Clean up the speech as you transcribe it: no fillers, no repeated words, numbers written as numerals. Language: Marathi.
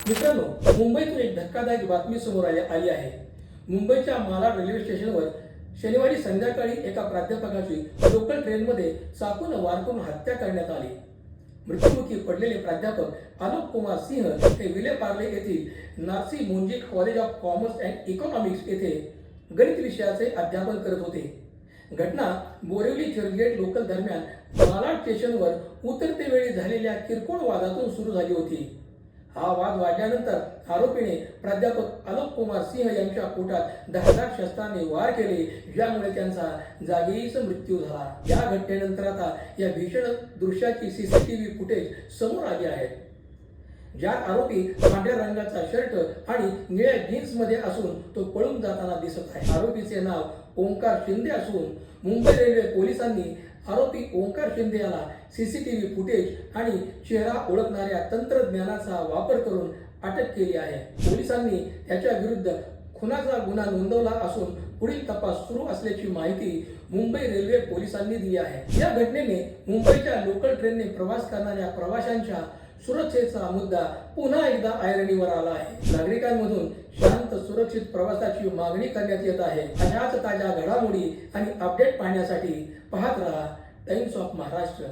मित्रांनो, मुंबईतून एक धक्कादायक बातमी समोर आली आहे। मुंबईच्या मालाड रेल्वे स्टेशनवर शनिवारी संध्याकाळी एका प्राध्यापकाची लोकल ट्रेनमध्ये चाकून वार करून हत्या करण्यात आली। मृत्युमुखी पडलेले प्राध्यापक आलोक कुमार सिंह हे विले पार्ले येथील Narsee Monjee college of commerce and economics येथे गणित विषयाचे अध्यापन करत होते। घटना बोरिवली चर्चगेट लोकल दरम्यान मालाड स्टेशनवर उतरते वेळी झालेल्या किरकोळ वादातून सुरू झाली होती। हा वाद वाढल्यानंतर आरोपीने प्राध्यापक आलोक कुमार सिंह यांच्या पोटात धारदार शस्त्राने वार केले, ज्यामुळे त्यांचा जागीच मृत्यू झाला। या घटनेनंतर आता या भीषण दृश्याची सीसीटीव्ही फुटेज समोर आली आहे, ज्यात आरोपी पांढऱ्या रंगाचा शर्ट आणि निळ्या जीन्स मध्ये असून तो पळून जाताना दिसत आहे। आरोपीचे नाव ओंकार शिंदे असून मुंबई रेल्वे पोलिसांनी आरोपी ओंकार शिंदे याला सीसीटीव्ही फुटेज आणि चेहरा ओळखणाऱ्या तंत्रज्ञानाचा वापर करून अटक केली आहे। पोलिसांनी त्याच्या विरुद्ध खुनाचा गुन्हा नोंदवला असून पुढील तपास सुरू असल्याची माहिती मुंबई रेल्वे पोलिसांनी दिली आहे। या घटनेने मुंबईच्या लोकल ट्रेनने प्रवास करणाऱ्या प्रवाशांच्या सुरक्षेचा मुद्दा पुन्हा एकदा ऐरणीवर आला आहे। नागरिकांमधून शांत सुरक्षित प्रवासाची मागणी करण्यात येत आहे। अशाच ताज्या घडामोडी आणि अपडेट पाहण्यासाठी पाहत रहा टाइम्स ऑफ महाराष्ट्र।